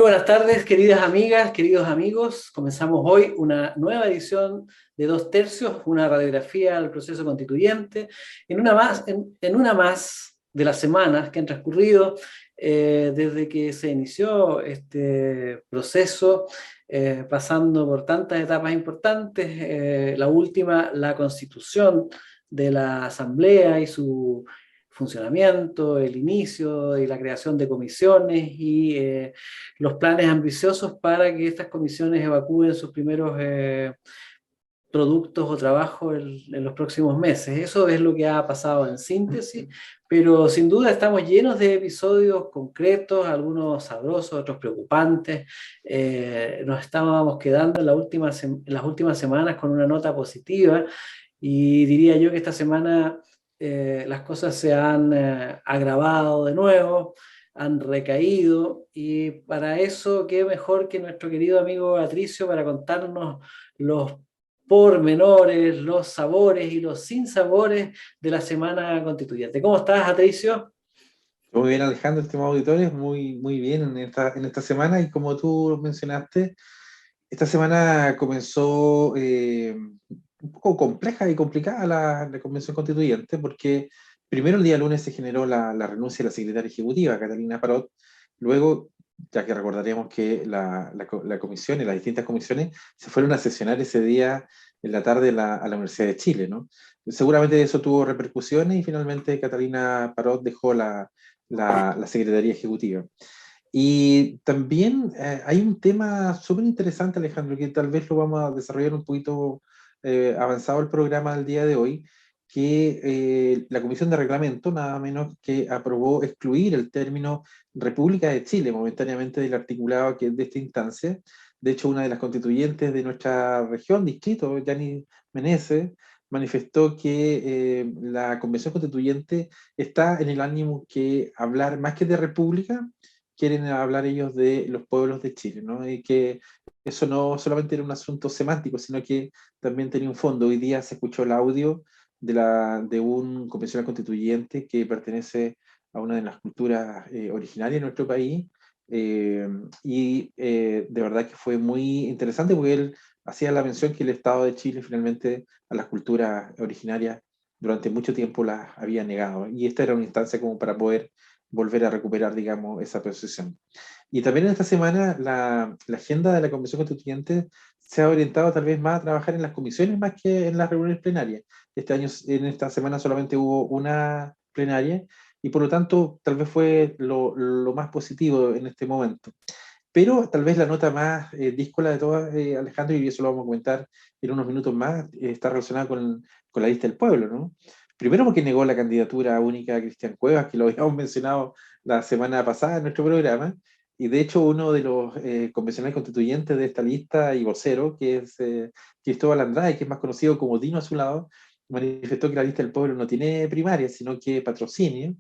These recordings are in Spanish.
Buenas tardes, queridas amigas, queridos amigos. Comenzamos hoy una nueva edición de Dos Tercios, una radiografía al proceso constituyente, en una más de las semanas que han transcurrido desde que se inició este proceso, pasando por tantas etapas importantes. La última, la constitución de la Asamblea y su funcionamiento, el inicio y la creación de comisiones y los planes ambiciosos para que estas comisiones evacúen sus primeros productos o trabajos en los próximos meses. Eso es lo que ha pasado en síntesis, pero sin duda estamos llenos de episodios concretos, algunos sabrosos, otros preocupantes. Nos estábamos quedando en las últimas semanas con una nota positiva y diría yo que esta semana las cosas se han agravado de nuevo, han recaído, y para eso, qué mejor que nuestro querido amigo Patricio para contarnos los pormenores, los sabores y los sinsabores de la semana constituyente. ¿Cómo estás, Patricio? Muy bien, Alejandro, estimado auditores, muy bien en esta semana. Y como tú mencionaste, esta semana comenzó un poco compleja y complicada la convención constituyente, porque primero el día lunes se generó la renuncia de la secretaria ejecutiva, Catalina Parot. Luego, ya que recordaremos que la comisión y las distintas comisiones se fueron a sesionar ese día en la tarde a la Universidad de Chile, ¿no? Seguramente eso tuvo repercusiones y finalmente Catalina Parot dejó la Secretaría Ejecutiva. Y también hay un tema súper interesante, Alejandro, que tal vez lo vamos a desarrollar un poquito avanzado el programa del día de hoy, que la Comisión de Reglamento, nada menos que aprobó excluir el término República de Chile momentáneamente del articulado que es de esta instancia. De hecho, una de las constituyentes de nuestra región, distrito, Yani Meneses, manifestó que la Convención Constituyente está en el ánimo que hablar más que de república, quieren hablar ellos de los pueblos de Chile, ¿no? Y que eso no solamente era un asunto semántico, sino que también tenía un fondo. Hoy día se escuchó el audio de un convencional constituyente que pertenece a una de las culturas originarias de nuestro país, eh, de verdad que fue muy interesante porque él hacía la mención que el Estado de Chile finalmente a las culturas originarias durante mucho tiempo las había negado. Y esta era una instancia como para poder volver a recuperar, digamos, esa posición. Y también en esta semana la agenda de la Convención Constituyente se ha orientado tal vez más a trabajar en las comisiones más que en las reuniones plenarias. Este año, en esta semana solamente hubo una plenaria y por lo tanto tal vez fue lo más positivo en este momento. Pero tal vez la nota más díscola de todas, Alejandro, y eso lo vamos a comentar en unos minutos más, está relacionada con la lista del pueblo, ¿no? Primero porque negó la candidatura única a Cristian Cuevas, que lo habíamos mencionado la semana pasada en nuestro programa, y de hecho uno de los convencionales constituyentes de esta lista y vocero, que es Cristóbal Andrade, que es más conocido como Dino Azulado, manifestó que la lista del pueblo no tiene primaria, sino que patrocinio,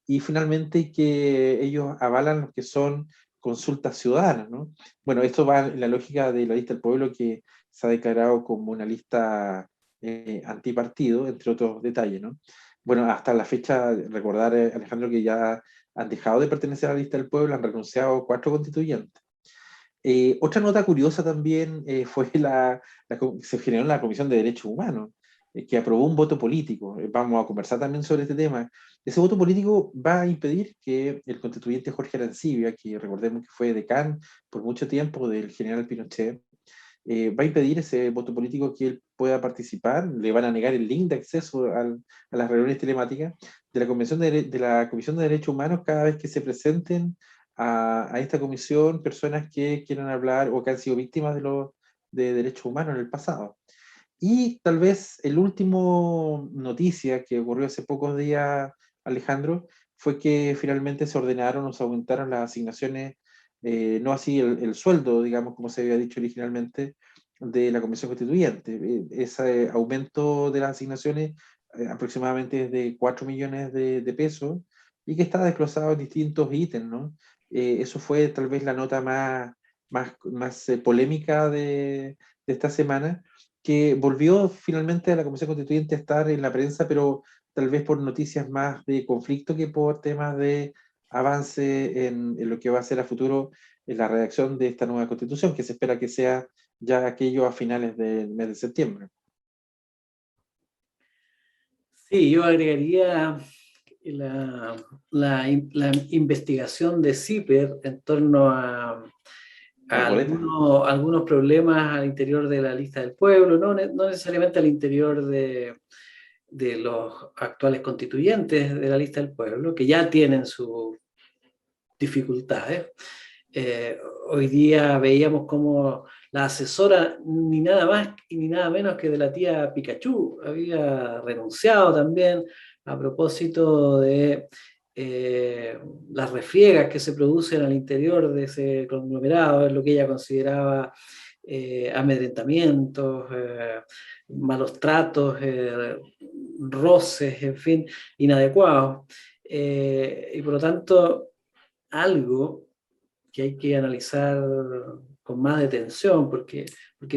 y finalmente que ellos avalan los que son consultas ciudadanas, ¿no? Bueno, esto va en la lógica de la lista del pueblo que se ha declarado como una lista antipartido, entre otros detalles, ¿no? Bueno, hasta la fecha, recordar, Alejandro, que ya han dejado de pertenecer a la lista del pueblo, han renunciado 4 constituyentes. Otra nota curiosa también fue se generó en la Comisión de Derechos Humanos, que aprobó un voto político. Vamos a conversar también sobre este tema. Ese voto político va a impedir que el constituyente Jorge Arancibia, que recordemos que fue decán por mucho tiempo del general Pinochet, va a impedir ese voto político que él pueda participar, le van a negar el link de acceso a las reuniones telemáticas de la Comisión de Derechos Humanos cada vez que se presenten a esta comisión personas que quieran hablar o que han sido víctimas de derechos humanos en el pasado. Y tal vez el último noticia que ocurrió hace pocos días, Alejandro, fue que finalmente se ordenaron o se aumentaron las asignaciones, no así el sueldo, digamos, como se había dicho originalmente, de la Comisión Constituyente. Ese aumento de las asignaciones aproximadamente es de 4 millones de pesos y que está desglosado en distintos ítems, ¿no? Eso fue tal vez la nota más polémica de esta semana, que volvió finalmente a la Comisión Constituyente a estar en la prensa, pero tal vez por noticias más de conflicto que por temas de avance en lo que va a ser a futuro la redacción de esta nueva constitución, que se espera que sea ya aquello a finales del mes de septiembre. Sí, yo agregaría la investigación de CIPER en torno Las boletas. algunos problemas al interior de la lista del pueblo, no necesariamente al interior de los actuales constituyentes de la lista del pueblo, que ya tienen sus dificultades. Eh, Hoy día veíamos como la asesora, ni nada más y ni nada menos que de la tía Pikachu, había renunciado también a propósito de las refriegas que se producen al interior de ese conglomerado, es lo que ella consideraba amedrentamientos, malos tratos, roces, en fin, inadecuados. Y por lo tanto, algo que hay que analizar con más detención, porque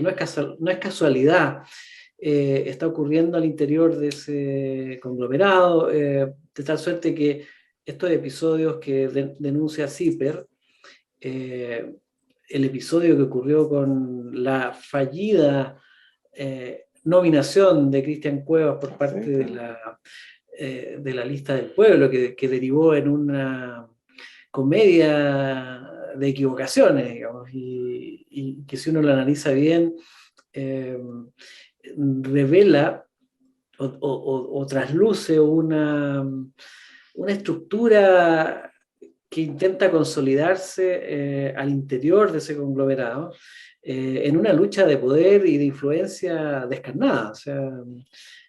no es casualidad. Está ocurriendo al interior de ese conglomerado, de tal suerte que estos episodios que denuncia CIPER, eh, el episodio que ocurrió con la fallida nominación de Cristian Cuevas por parte de la lista del pueblo, que derivó en una comedia de equivocaciones, digamos, y que si uno lo analiza bien, eh, revela o trasluce una estructura que intenta consolidarse al interior de ese conglomerado en una lucha de poder y de influencia descarnada. O sea,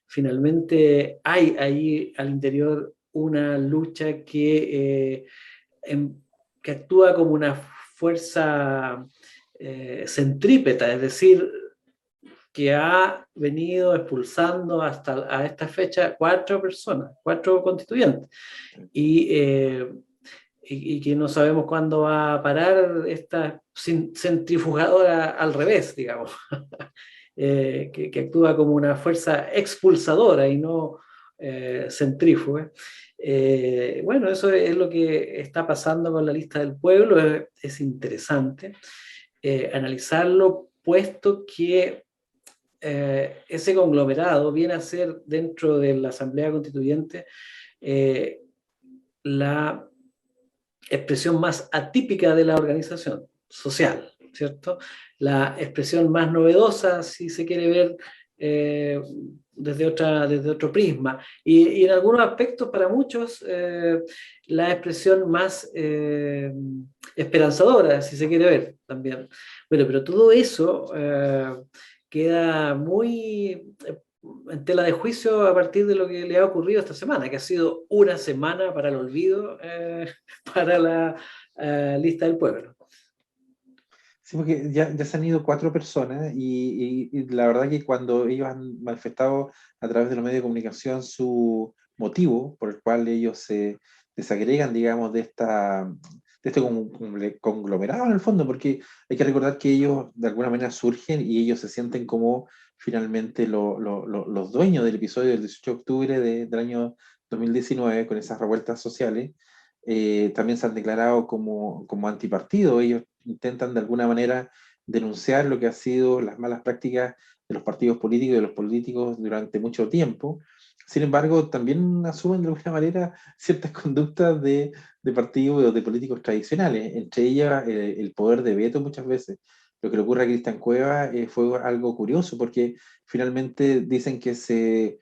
finalmente hay ahí al interior una lucha que actúa como una fuerza centrípeta, es decir, que ha venido expulsando hasta a esta fecha 4 personas, 4 constituyentes, y que no sabemos cuándo va a parar esta centrifugadora al revés, digamos, que actúa como una fuerza expulsadora y no centrífuga. Bueno, eso es lo que está pasando con la lista del pueblo, es interesante analizarlo, puesto que ese conglomerado viene a ser dentro de la Asamblea Constituyente la expresión más atípica de la organización social, ¿cierto? La expresión más novedosa, si se quiere ver desde otro prisma. Y en algunos aspectos, para muchos, la expresión más esperanzadora, si se quiere ver también. Bueno, pero todo eso queda muy en tela de juicio a partir de lo que le ha ocurrido esta semana, que ha sido una semana para el olvido para la lista del pueblo. Sí, porque ya se han ido 4 personas y la verdad que cuando ellos han manifestado a través de los medios de comunicación su motivo por el cual ellos se desagregan, digamos, de este conglomerado en el fondo, porque hay que recordar que ellos de alguna manera surgen y ellos se sienten como finalmente los dueños del episodio del 18 de octubre del año 2019 con esas revueltas sociales. También se han declarado como antipartido. Ellos intentan de alguna manera denunciar lo que ha sido las malas prácticas de los partidos políticos y de los políticos durante mucho tiempo. Sin embargo, también asumen de alguna manera ciertas conductas de partidos o de políticos tradicionales, entre ellas el poder de veto muchas veces. Lo que le ocurre a Cristian Cueva fue algo curioso porque finalmente dicen que se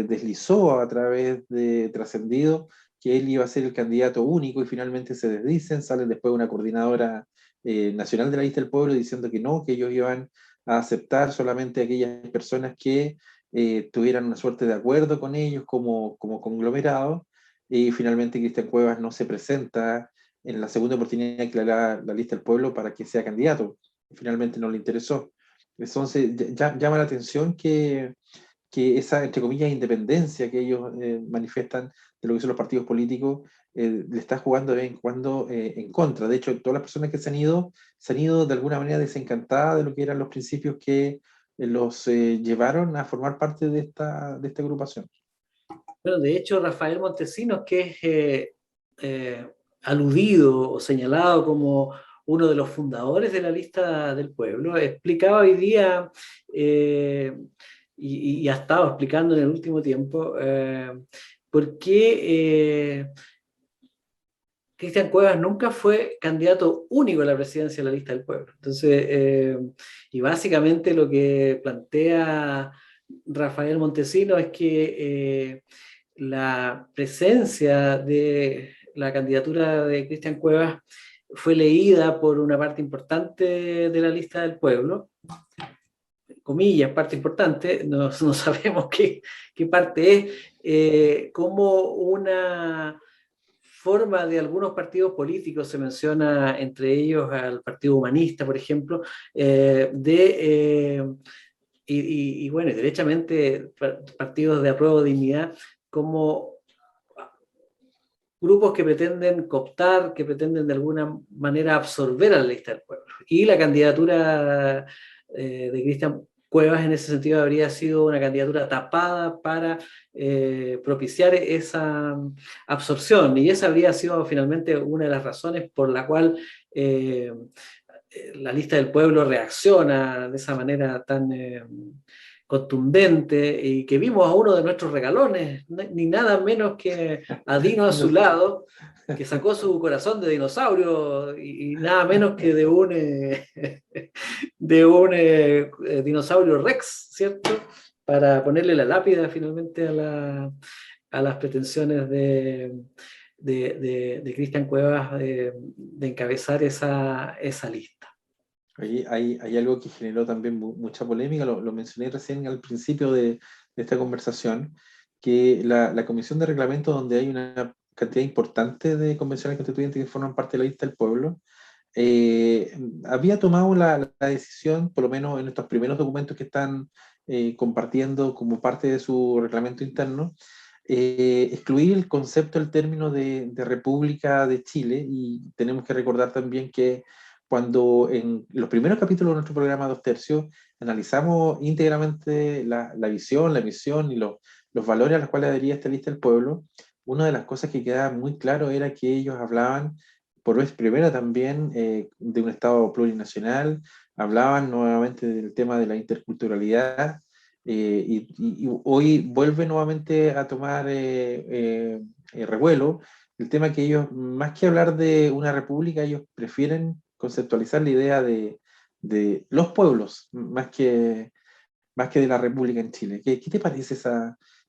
deslizó a través de Trascendido que él iba a ser el candidato único y finalmente se desdicen, sale después una coordinadora nacional de la lista del pueblo diciendo que no, que ellos iban a aceptar solamente a aquellas personas que tuvieran una suerte de acuerdo con ellos como conglomerado, y finalmente Cristian Cuevas no se presenta en la segunda oportunidad que le da la lista del pueblo para que sea candidato, finalmente no le interesó. Entonces llama la atención que esa, entre comillas, independencia que ellos manifiestan de lo que son los partidos políticos, le está jugando de vez en cuando en contra. De hecho, todas las personas que se han ido de alguna manera desencantadas de lo que eran los principios que los llevaron a formar parte de esta agrupación. Bueno, de hecho, Rafael Montesinos, que es aludido o señalado como uno de los fundadores de la Lista del Pueblo, explicaba hoy día, y ha estado explicando en el último tiempo, por qué Cristian Cuevas nunca fue candidato único a la presidencia de la Lista del Pueblo. Entonces, y básicamente lo que plantea Rafael Montesinos es que la presencia de la candidatura de Cristian Cuevas fue leída por una parte importante de la Lista del Pueblo, comillas, parte importante, no sabemos qué parte es, como una forma de algunos partidos políticos, se menciona entre ellos al Partido Humanista, por ejemplo, y bueno, derechamente partidos de apruebo de dignidad, como grupos que pretenden cooptar, que pretenden de alguna manera absorber a la Lista del Pueblo. Y la candidatura de Cristian Cuevas en ese sentido habría sido una candidatura tapada para propiciar esa absorción, y esa habría sido finalmente una de las razones por la cual la Lista del Pueblo reacciona de esa manera tan contundente, y que vimos a uno de nuestros regalones, ni nada menos que a Dino a su lado, que sacó su corazón de dinosaurio, y nada menos que de un dinosaurio Rex, ¿cierto? Para ponerle la lápida finalmente a las pretensiones de Cristian Cuevas de encabezar esa lista. Hay algo que generó también mucha polémica, lo mencioné recién al principio de esta conversación, que la Comisión de Reglamento, donde hay una cantidad importante de convencionales constituyentes que forman parte de la lista del pueblo, había tomado la decisión, por lo menos en estos primeros documentos que están compartiendo como parte de su reglamento interno, excluir el concepto, el término de República de Chile. Y tenemos que recordar también que cuando en los primeros capítulos de nuestro programa Dos Tercios analizamos íntegramente la visión, la misión y los valores a los cuales adhería esta lista del pueblo, una de las cosas que quedaba muy claro era que ellos hablaban, por vez primera también, de un Estado plurinacional, hablaban nuevamente del tema de la interculturalidad, y hoy vuelve nuevamente a tomar revuelo el tema que ellos, más que hablar de una república, ellos prefieren conceptualizar la idea de los pueblos, más que de la república en Chile. ¿Qué te parece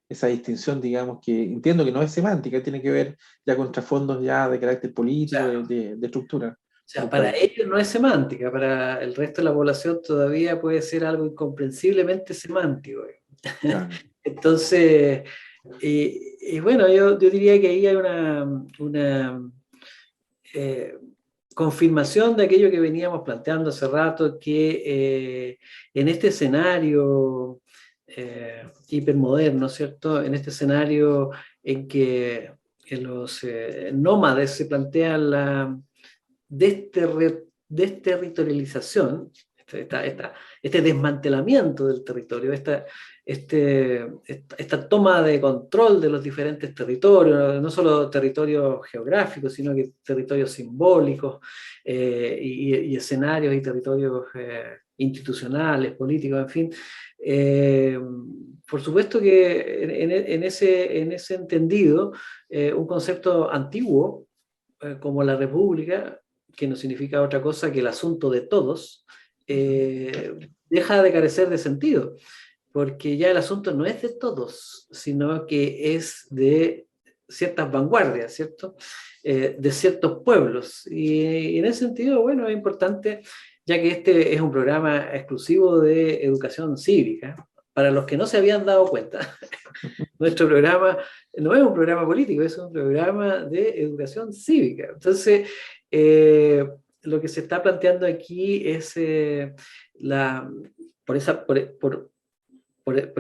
esa distinción, digamos, que entiendo que no es semántica, tiene que ver ya con trasfondos ya de carácter político, Claro. de estructura O sea, del para país? ellos no es semántica, para el resto de la población todavía puede ser algo incomprensiblemente semántico. Claro. Entonces, y bueno, yo diría que ahí hay una eh, confirmación de aquello que veníamos planteando hace rato, que en este escenario hipermoderno, ¿cierto? En este escenario en que los nómades se plantean la desterritorialización, este desmantelamiento del territorio, esta toma de control de los diferentes territorios, no solo territorios geográficos, sino que territorios simbólicos, y escenarios y territorios institucionales, políticos, en fin. Eh, por supuesto que en ese entendido, un concepto antiguo como la república, que no significa otra cosa que el asunto de todos, deja de carecer de sentido, porque ya el asunto no es de todos, sino que es de ciertas vanguardias, ¿cierto? De ciertos pueblos. Y en ese sentido, bueno, es importante, ya que este es un programa exclusivo de educación cívica, para los que no se habían dado cuenta, nuestro programa no es un programa político, es un programa de educación cívica. Entonces, lo que se está planteando aquí es la, por, esa, por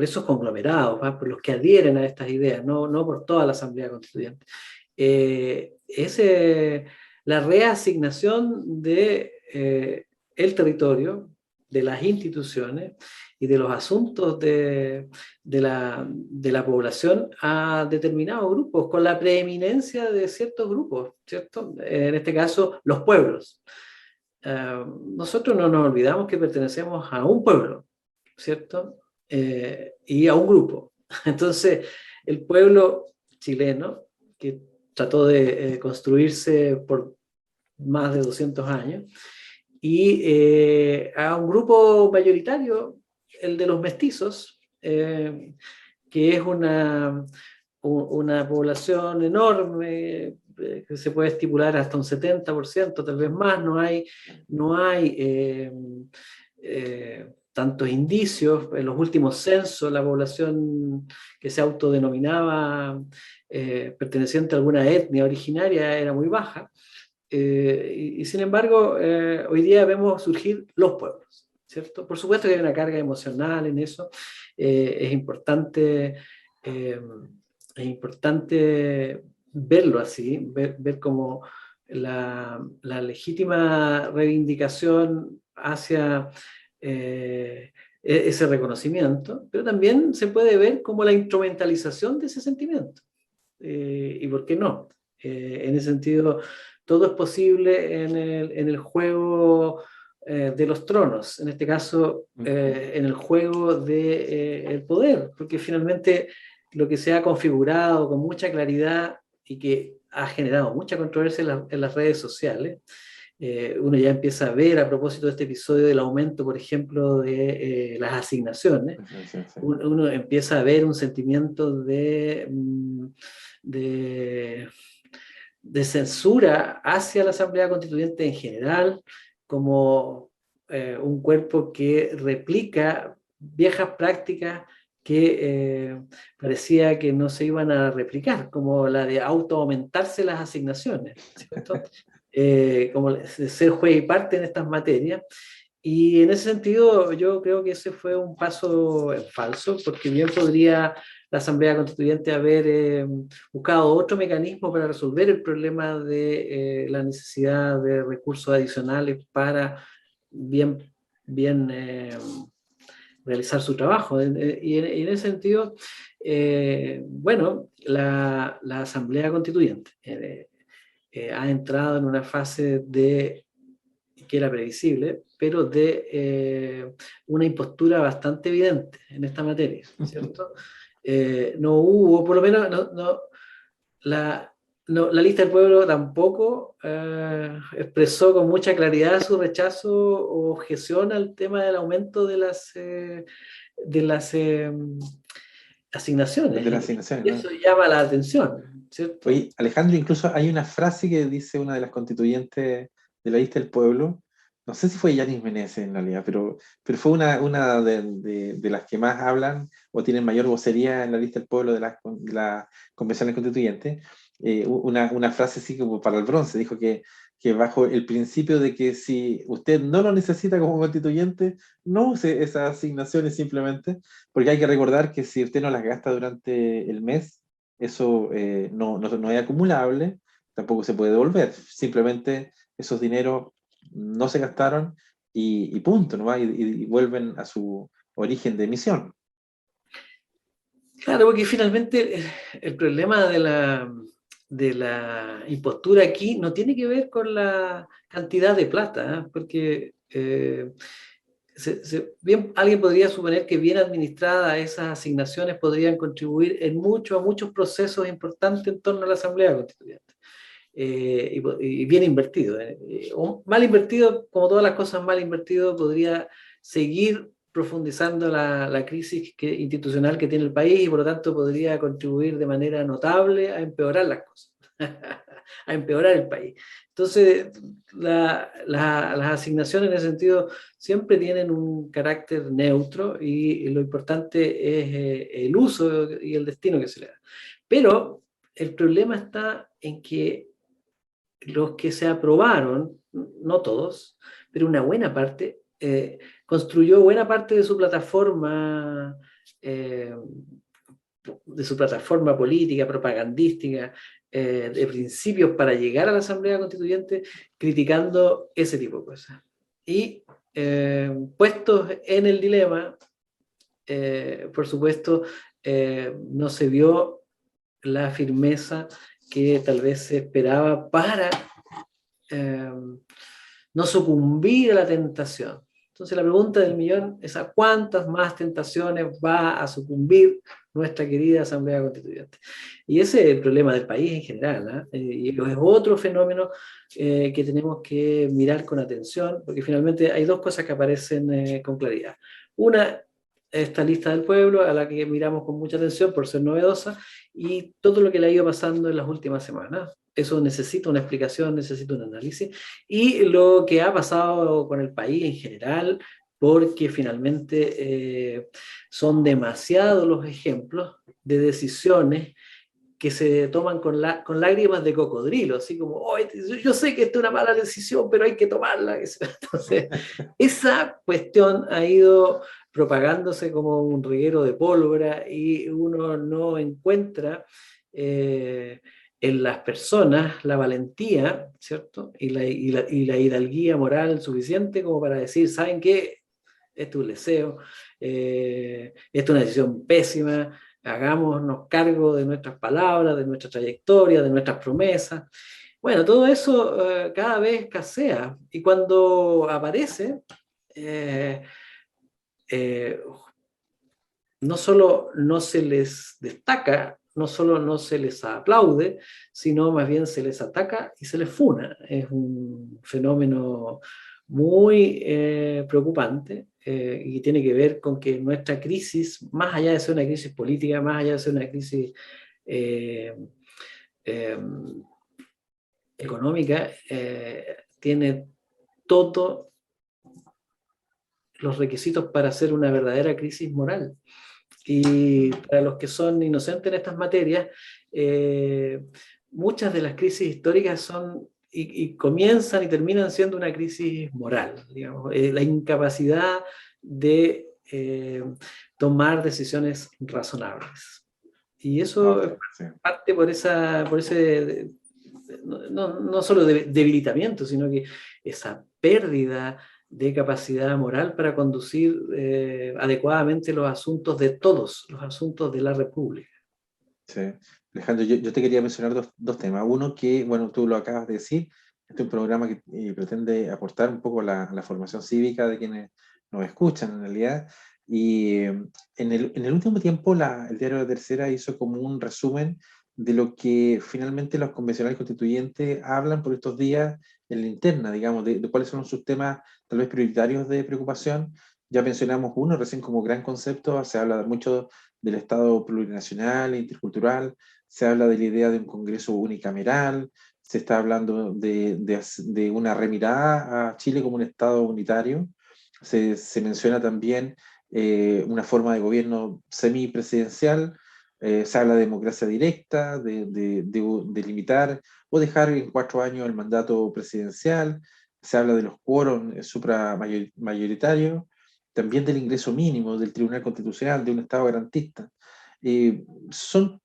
esos conglomerados, ¿va? Por los que adhieren a estas ideas, no por toda la Asamblea Constituyente. Es la reasignación de el territorio, de las instituciones y de los asuntos de la población a determinados grupos, con la preeminencia de ciertos grupos, ¿cierto? En este caso, los pueblos. nosotros no nos olvidamos que pertenecemos a un pueblo, ¿cierto? Y a un grupo. Entonces, el pueblo chileno, que trató de construirse por más de 200 años, y a un grupo mayoritario, el de los mestizos, que es una población enorme, que se puede estipular hasta un 70%, tal vez más. No hay tantos indicios. En los últimos censos, la población que se autodenominaba perteneciente a alguna etnia originaria era muy baja. Y sin embargo, hoy día vemos surgir los pueblos, ¿cierto? Por supuesto que hay una carga emocional en eso. Es importante, eh, es importante verlo así, ver como la legítima reivindicación hacia ese reconocimiento, pero también se puede ver como la instrumentalización de ese sentimiento. ¿Y por qué no? En ese sentido, todo es posible en el juego de los tronos, en este caso, en el juego del poder, porque finalmente lo que se ha configurado con mucha claridad y que ha generado mucha controversia en las redes sociales. Uno ya empieza a ver, a propósito de este episodio, del aumento, por ejemplo, de las asignaciones. Sí, sí. Uno empieza a ver un sentimiento de, de censura hacia la Asamblea Constituyente en general, como un cuerpo que replica viejas prácticas que parecía que no se iban a replicar, como la de auto-aumentarse las asignaciones, ¿cierto? Como de ser juez y parte en estas materias. Y en ese sentido, yo creo que ese fue un paso en falso, porque bien podría la Asamblea Constituyente haber buscado otro mecanismo para resolver el problema de la necesidad de recursos adicionales para bien, bien realizar su trabajo. Y en ese sentido, bueno, la Asamblea Constituyente ha entrado en una fase que era previsible, pero de una impostura bastante evidente en esta materia, ¿cierto? No hubo, por lo menos, la lista del pueblo tampoco expresó con mucha claridad su rechazo o objeción al tema del aumento de las asignaciones. De las asignaciones, Y ¿no? eso llama la atención, ¿cierto? Oye, Alejandro, incluso hay una frase que dice una de las constituyentes de la lista del pueblo, no sé si fue Yanis Meneses en realidad, pero fue una de las que más hablan o tienen mayor vocería en la lista del pueblo de las convenciones constituyentes. Una frase así como para el bronce, dijo que bajo el principio de que si usted no lo necesita como constituyente, no use esas asignaciones simplemente, porque hay que recordar que si usted no las gasta durante el mes, eso no es acumulable, tampoco se puede devolver. Simplemente esos dineros no se gastaron y punto, ¿no? Y vuelven a su origen de emisión. Claro, porque finalmente el problema de la impostura aquí no tiene que ver con la cantidad de plata, ¿eh? Porque bien, alguien podría suponer que bien administradas esas asignaciones podrían contribuir a muchos procesos importantes en torno a la Asamblea Constituyente. Y bien invertido. O mal invertido, como todas las cosas mal invertido, podría seguir profundizando la crisis institucional que tiene el país y por lo tanto podría contribuir de manera notable a empeorar las cosas, a empeorar el país. Entonces, las asignaciones en ese sentido siempre tienen un carácter neutro y lo importante es el uso y el destino que se le da. Pero el problema está en que los que se aprobaron, no todos, pero una buena parte, construyó buena parte eh, de su plataforma política, propagandística, de principios para llegar a la Asamblea Constituyente, criticando ese tipo de cosas. Y puestos en el dilema, por supuesto, no se vio la firmeza que tal vez se esperaba para no sucumbir a la tentación. Entonces la pregunta del millón es: ¿a cuántas más tentaciones va a sucumbir nuestra querida Asamblea Constituyente? Y ese es el problema del país en general, ¿eh? Y es otro fenómeno que tenemos que mirar con atención, porque finalmente hay dos cosas que aparecen con claridad. Una, esta lista del pueblo, a la que miramos con mucha atención por ser novedosa, y todo lo que le ha ido pasando en las últimas semanas. Eso necesita una explicación, necesita un análisis. Y lo que ha pasado con el país en general, porque finalmente son demasiados los ejemplos de decisiones que se toman con lágrimas de cocodrilo, así como: oh, yo sé que esta es una mala decisión, pero hay que tomarla. Entonces, esa cuestión ha ido propagándose como un reguero de pólvora, y uno no encuentra en las personas la valentía, ¿cierto? Y la hidalguía moral suficiente como para decir: ¿saben qué? Esto es un deseo, esto es una decisión pésima, hagámonos cargo de nuestras palabras, de nuestra trayectoria, de nuestras promesas. Bueno, todo eso cada vez escasea, y cuando aparece, eh, eh, no solo no se les destaca, no solo no se les aplaude, sino más bien se les ataca y se les funa. Es un fenómeno muy preocupante, y tiene que ver con que nuestra crisis, más allá de ser una crisis política, más allá de ser una crisis eh, eh, económica, tiene todos los requisitos para ser una verdadera crisis moral. Y para los que son inocentes en estas materias, eh, muchas de las crisis históricas son y comienzan y terminan siendo una crisis moral, digamos, la incapacidad de tomar decisiones razonables. Y No, eso sí. parte por ese no solo debilitamiento, sino que esa pérdida de capacidad moral para conducir adecuadamente los asuntos de todos, los asuntos de la República. Sí. Alejandro, yo te quería mencionar dos temas. Uno que, bueno, tú lo acabas de decir, este es un programa que pretende aportar un poco la formación cívica de quienes nos escuchan en realidad. Y en el último tiempo el diario La Tercera hizo como un resumen de lo que finalmente los convencionales constituyentes hablan por estos días en la interna, digamos, de cuáles son sus temas tal vez prioritarios de preocupación. Ya mencionamos uno recién como gran concepto, se habla mucho del Estado plurinacional e intercultural, se habla de la idea de un Congreso unicameral, se está hablando de una remirada a Chile como un Estado unitario, se menciona también una forma de gobierno semipresidencial, se habla de democracia directa, de limitar o dejar en 4 años el mandato presidencial, se habla de los quórums supramayoritarios, también del ingreso mínimo, del Tribunal Constitucional, de un Estado garantista. Son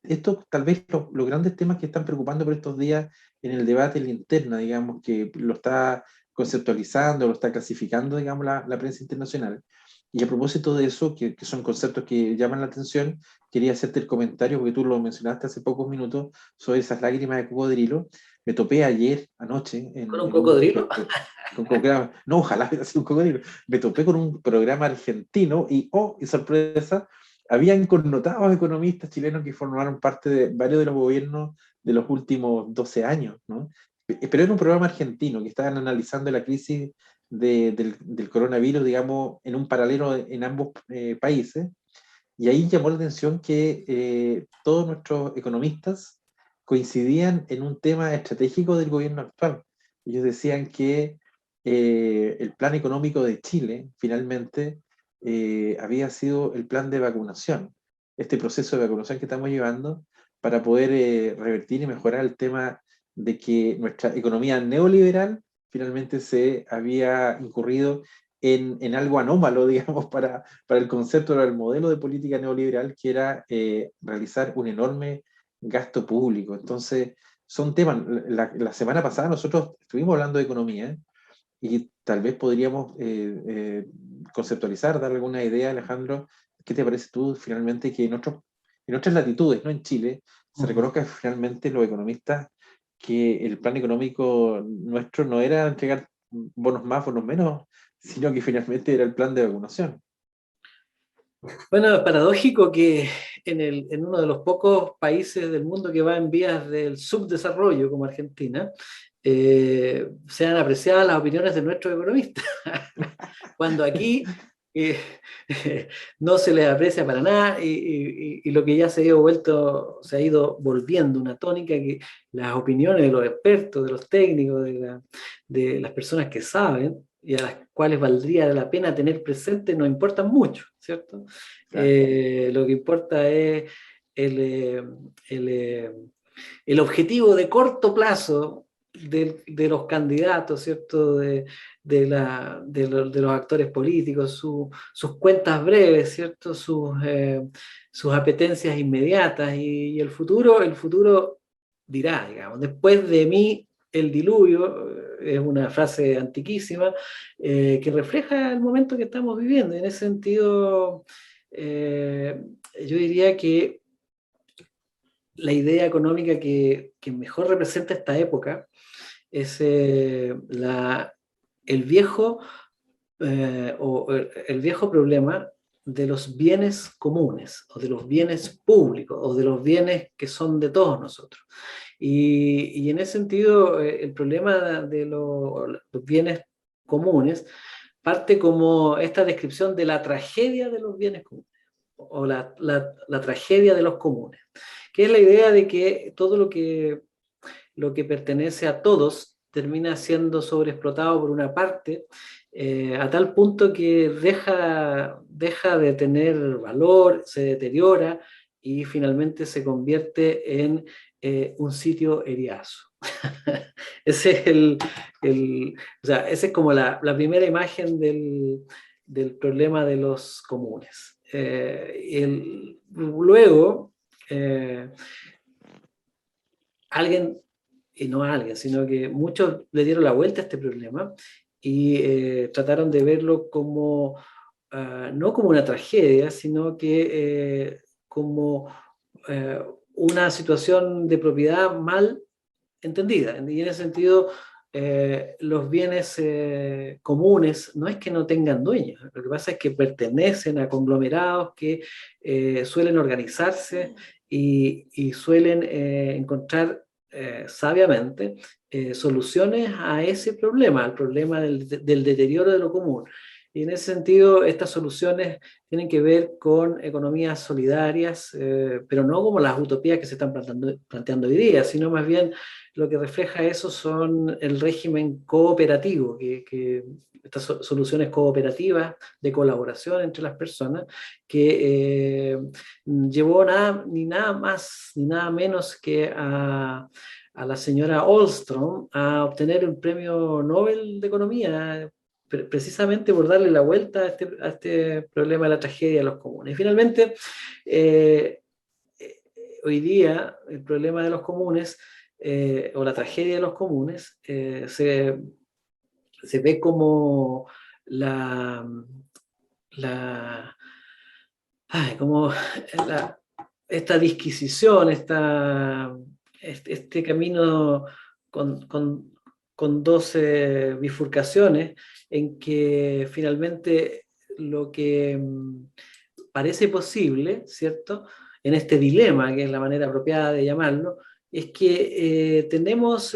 estos tal vez los grandes temas que están preocupando por estos días en el debate en la interna, digamos, que lo está conceptualizando, lo está clasificando, digamos, la prensa internacional. Y a propósito de eso, que son conceptos que llaman la atención, quería hacerte el comentario, porque tú lo mencionaste hace pocos minutos, sobre esas lágrimas de cocodrilo. Me topé ayer, anoche, ¿Con un en un... cocodrilo? No, ojalá hubiera sido un cocodrilo. Me topé con un programa argentino y, oh, y sorpresa, habían connotados economistas chilenos que formaron parte de varios de los gobiernos de los últimos 12 años, ¿no? Pero era un programa argentino que estaban analizando la crisis del coronavirus, digamos, en un paralelo en ambos países. Y ahí llamó la atención que todos nuestros economistas coincidían en un tema estratégico del gobierno actual. Ellos decían que el plan económico de Chile finalmente había sido el plan de vacunación, este proceso de vacunación que estamos llevando para poder revertir y mejorar el tema de que nuestra economía neoliberal finalmente se había incurrido en algo anómalo, digamos, para el concepto del modelo de política neoliberal, que era realizar un enorme gasto público. Entonces, son temas, la semana pasada nosotros estuvimos hablando de economía y tal vez podríamos conceptualizar, dar alguna idea, Alejandro. ¿Qué te parece tú finalmente que en otras latitudes, no en Chile, se reconozca finalmente los economistas que el plan económico nuestro no era entregar bonos más, bonos menos, sino que finalmente era el plan de vacunación. Bueno, es paradójico que en uno de los pocos países del mundo que va en vías del subdesarrollo, como Argentina, sean apreciadas las opiniones de nuestros economistas, cuando aquí eh, no se les aprecia para nada y lo que ya se ha ido volviendo una tónica que las opiniones de los expertos, de los técnicos, de las personas que saben y a las cuales valdría la pena tener presente no importan mucho, ¿cierto? Claro. Lo que importa es el, eh, el, eh, el objetivo de corto plazo de los candidatos, ¿cierto? De los actores políticos, sus cuentas breves, ¿cierto? Sus apetencias inmediatas y el futuro dirá, digamos, después de mí el diluvio, es una frase antiquísima, que refleja el momento que estamos viviendo. En ese sentido, eh, yo diría que la idea económica que mejor representa esta época es el viejo el viejo problema de los bienes comunes o de los bienes públicos o de los bienes que son de todos nosotros. Y en ese sentido, el problema de los bienes comunes parte como esta descripción de la tragedia de los bienes comunes o la tragedia de los comunes, que es la idea de que todo lo que pertenece a todos termina siendo sobreexplotado por una parte, a tal punto que deja de tener valor, se deteriora y finalmente se convierte en un sitio eriazo. Ese es o sea, esa es como la primera imagen del problema de los comunes. Luego, alguien, y no alguien, sino que muchos le dieron la vuelta a este problema y trataron de verlo como, no como una tragedia, sino que como eh, una situación de propiedad mal entendida. Y en ese sentido, los bienes comunes no es que no tengan dueños, lo que pasa es que pertenecen a conglomerados que suelen organizarse y suelen encontrar sabiamente soluciones a ese problema, al problema del deterioro de lo común. Y en ese sentido, estas soluciones tienen que ver con economías solidarias, pero no como las utopías que se están planteando hoy día, sino más bien lo que refleja eso son el régimen cooperativo, estas soluciones cooperativas de colaboración entre las personas, que llevó ni nada más ni nada menos que a la señora Ostrom a obtener un premio Nobel de Economía, precisamente por darle la vuelta a este problema de la tragedia de los comunes. Y finalmente, eh, hoy día el problema de los comunes o la tragedia de los comunes se ve como la, la, como la, esta disquisición, este camino con dos bifurcaciones en que finalmente lo que parece posible, ¿cierto? En este dilema, que es la manera apropiada de llamarlo, es que tenemos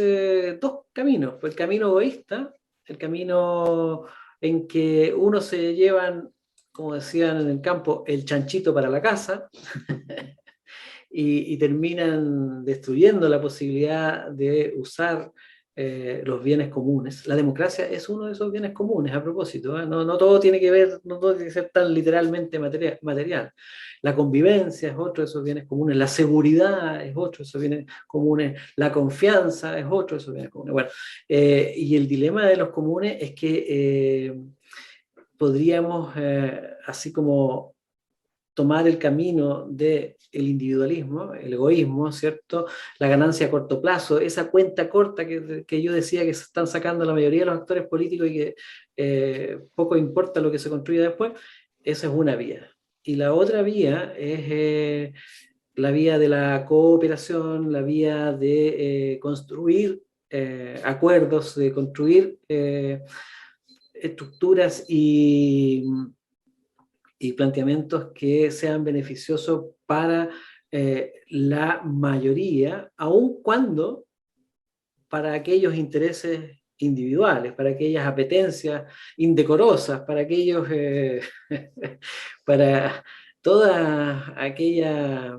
dos caminos, pues el camino egoísta, el camino en que uno se llevan, como decían en el campo, el chanchito para la casa, y terminan destruyendo la posibilidad de usar los bienes comunes. La democracia es uno de esos bienes comunes, a propósito, ¿eh? No todo tiene que ver, no todo tiene que ser tan literalmente material. La convivencia es otro de esos bienes comunes, la seguridad es otro de esos bienes comunes, la confianza es otro de esos bienes comunes. Bueno, y el dilema de los comunes es que podríamos, así como tomar el camino del individualismo, el egoísmo, ¿cierto? La ganancia a corto plazo, esa cuenta corta que yo decía que se están sacando la mayoría de los actores políticos y que poco importa lo que se construya después, esa es una vía. Y la otra vía es la vía de la cooperación, la vía de construir acuerdos, de construir estructuras y planteamientos que sean beneficiosos para la mayoría, aun cuando para aquellos intereses individuales, para aquellas apetencias indecorosas, para aquellos, para toda aquella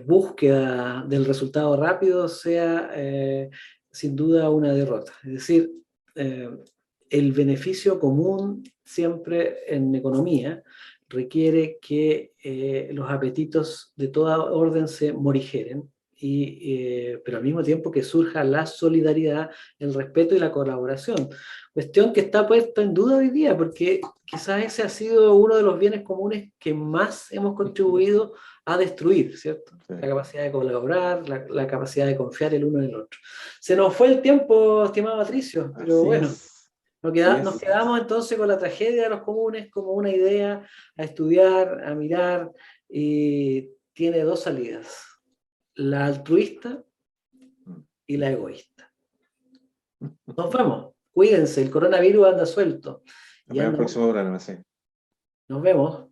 búsqueda del resultado rápido sea sin duda una derrota. Es decir, eh, el beneficio común siempre en economía requiere que los apetitos de toda orden se morigeren, pero al mismo tiempo que surja la solidaridad, el respeto y la colaboración. Cuestión que está puesta en duda hoy día, porque quizás ese ha sido uno de los bienes comunes que más hemos contribuido a destruir, ¿cierto? Sí. La capacidad de colaborar, la capacidad de confiar el uno en el otro. Se nos fue el tiempo, estimado Patricio, pero Así bueno, es. Así nos es. quedamos entonces con la tragedia de los comunes como una idea a estudiar, a mirar, y tiene dos salidas, la altruista y la egoísta. Nos vemos, cuídense, el coronavirus anda suelto Nos y vemos el anda. próximo programa, sí. Nos vemos.